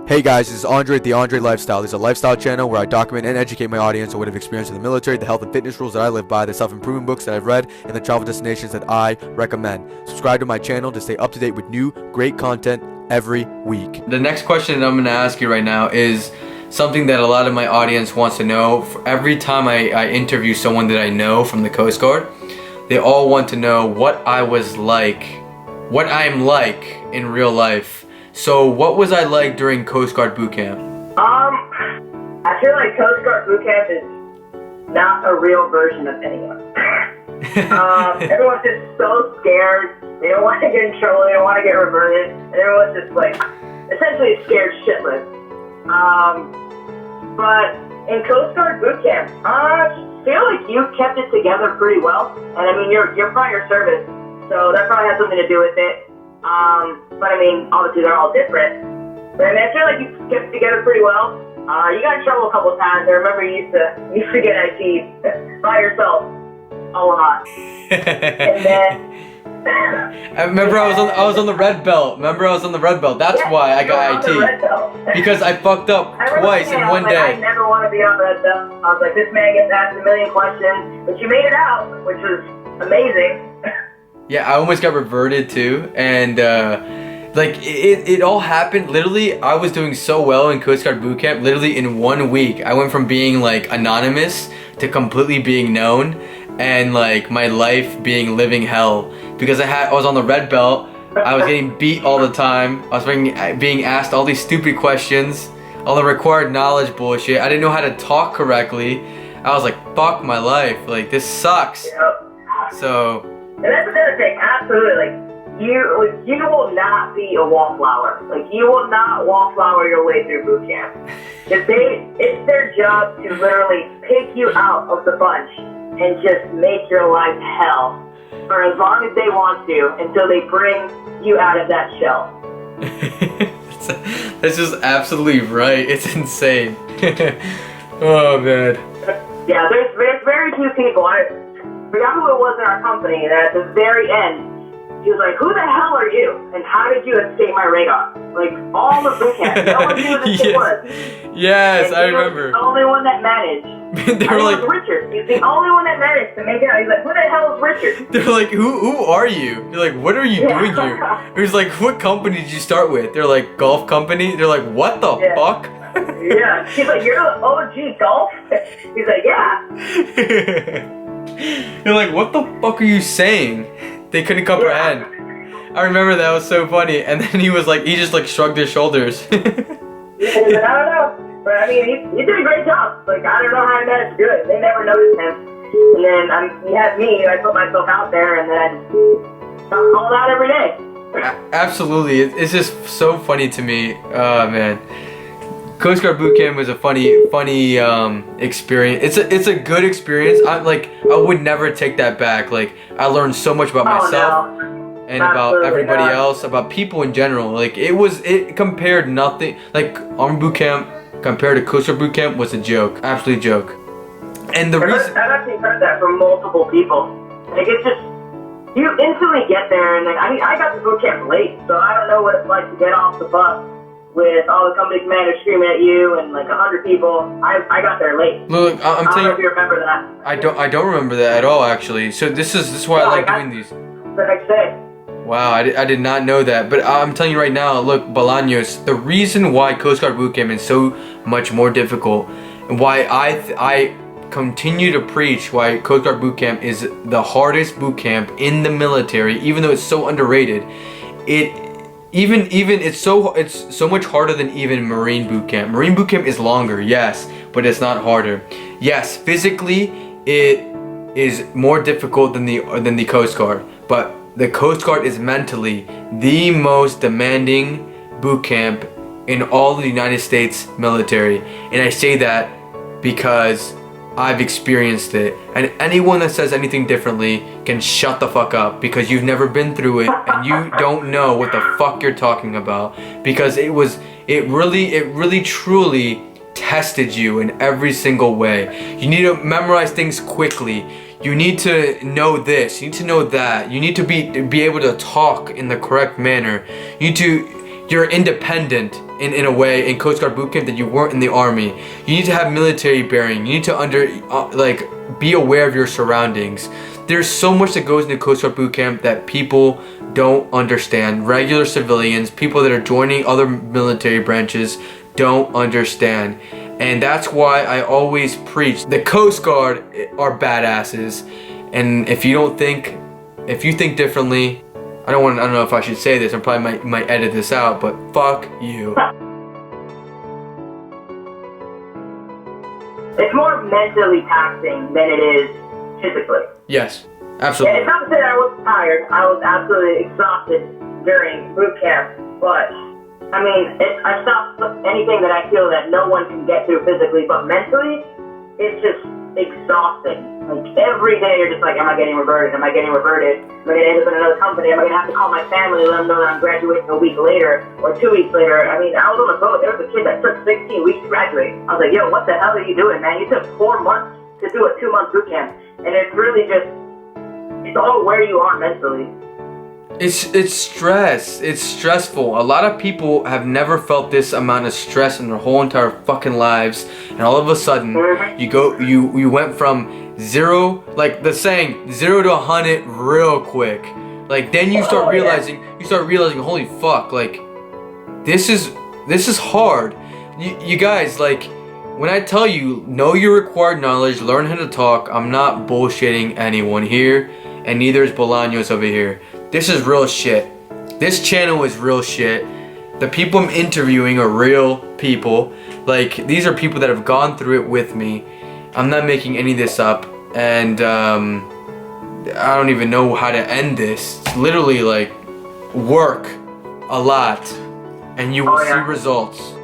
Hey guys, this is Andre at The Andre Lifestyle. This is a lifestyle channel where I document and educate my audience on what I've experienced in the military, the health and fitness rules that I live by, the self-improvement books that I've read, and the travel destinations that I recommend. Subscribe to my channel to stay up to date with new, great content every week. The next question that I'm going to ask you right now is something that a lot of my audience wants to know. Every time I interview someone that I know from the Coast Guard, they all want to know what I was like, what I'm like in real life. So what was I like during Coast Guard boot camp? I feel like Coast Guard boot camp is not a real version of anyone. Everyone's just so scared. They don't want to get in trouble. They don't want to get reverted. And everyone's just like, essentially scared shitless. But in Coast Guard boot camp, I feel like you kept it together pretty well. And I mean, you're prior service, so that probably has something to do with it. But I mean, obviously they're all different. But I mean, I feel like you kept it together pretty well. You got in trouble a couple of times. I remember you used to get IT by yourself a lot. And then I remember I was on the red belt. That's why I got IT. Because I fucked up twice in one day. I never want to be on red belt. I was like, this man gets asked a million questions, but you made it out, which was amazing. Yeah, I almost got reverted too, and like it all happened. Literally, I was doing so well in Coast Guard boot camp. Literally in 1 week, I went from being like anonymous to completely being known, and like my life being living hell because I was on the red belt. I was getting beat all the time. I was being asked all these stupid questions, all the required knowledge bullshit. I didn't know how to talk correctly. I was like, fuck my life. Like this sucks. Yep. So. And that's another thing, absolutely. You will not be a wallflower. Like, you will not wallflower your way through boot camp. It's their job to literally pick you out of the bunch and just make your life hell for as long as they want to until they bring you out of that shell. That's just absolutely right. It's insane. Oh man. Yeah, there's very few people. I forgot who it was in our company, and at the very end, he was like, who the hell are you? And how did you escape my radar? Like, all the boot camp, no one knew who this kid was. Yes, and I remember. He was the only one that managed. They were like, it was Richard. He's the only one that managed to make it out. He's like, who the hell is Richard? They're like, who are you? You're like, what are you doing here? He was like, what company did you start with? They're like, golf company? They're like, what the fuck? Yeah. He's like, you're the OG golf? He's like, yeah. You're like, what the fuck are you saying? They couldn't comprehend. I remember that was so funny. And then he just like shrugged his shoulders. He's like, I don't know. But I mean, he did a great job. Like, I don't know how he managed to do it. They never noticed him. And then he had me. I put myself out there and then I called out every day. Absolutely. It's just so funny to me. Oh, man. Coast Guard boot camp was a funny experience. It's a good experience. I would never take that back. Like, I learned so much about myself and about everybody else, about people in general. Like, it compared nothing. Like, Army boot camp compared to Coast Guard boot camp was a joke, absolute joke. And the reason I've actually heard that from multiple people. Like, it's just you instantly get there, and then I got to boot camp late, so I don't know what it's like to get off the bus with all the company commanders screaming at you and like 100 people. I got there late. Look, I'm I don't telling know if you remember that. I don't remember that at all, actually. So this is why I like doing these. The next day. Wow, I did not know that. But I'm telling you right now, look, Bolaños, the reason why Coast Guard boot camp is so much more difficult, and why I continue to preach why Coast Guard boot camp is the hardest boot camp in the military, even though it's so underrated. It's so much harder than even Marine boot camp. Marine boot camp is longer, yes, but it's not harder. Yes, physically it is more difficult than the Coast Guard, but the Coast Guard is mentally the most demanding boot camp in all of the United States military. And I say that because I've experienced it, and anyone that says anything differently can shut the fuck up because you've never been through it and you don't know what the fuck you're talking about, because it really truly tested you in every single way. You need to memorize things quickly. You need to know this, you need to know that. You need to be able to talk in the correct manner. You're independent. in a way in Coast Guard boot camp that you weren't in the Army. You need to have military bearing. You need to be aware of your surroundings. There's so much that goes into Coast Guard boot camp that people don't understand. Regular civilians, people that are joining other military branches, don't understand. And that's why I always preach the Coast Guard are badasses. And if you think differently, I don't know if I should say this. I probably might edit this out, but fuck you. It's more mentally taxing than it is physically. Yes, absolutely. Yeah, it's not to say that I was tired. I was absolutely exhausted during boot camp, but I mean, I stopped anything that I feel that no one can get through physically, but mentally, it's just exhausting. Like, every day you're just like, am I getting reverted? Am I getting reverted? Am I going to end up in another company? Am I going to have to call my family and let them know that I'm graduating a week later or 2 weeks later? I mean, I was on the boat. There was a kid that took 16 weeks to graduate. I was like, yo, what the hell are you doing, man? You took 4 months to do a 2-month boot camp. And it's really just, it's all where you are mentally. It's stress. It's stressful. A lot of people have never felt this amount of stress in their whole entire fucking lives, and all of a sudden, you went from 0, like the saying, 0 to 100 real quick. Like, then you start realizing, holy fuck, like this is hard. You guys, like, when I tell you, know your required knowledge, learn how to talk, I'm not bullshitting anyone here, and neither is Bolaños over here. This is real shit. This channel is real shit. The people I'm interviewing are real people. Like, these are people that have gone through it with me. I'm not making any of this up. And I don't even know how to end this. It's literally like, work a lot and you will see results.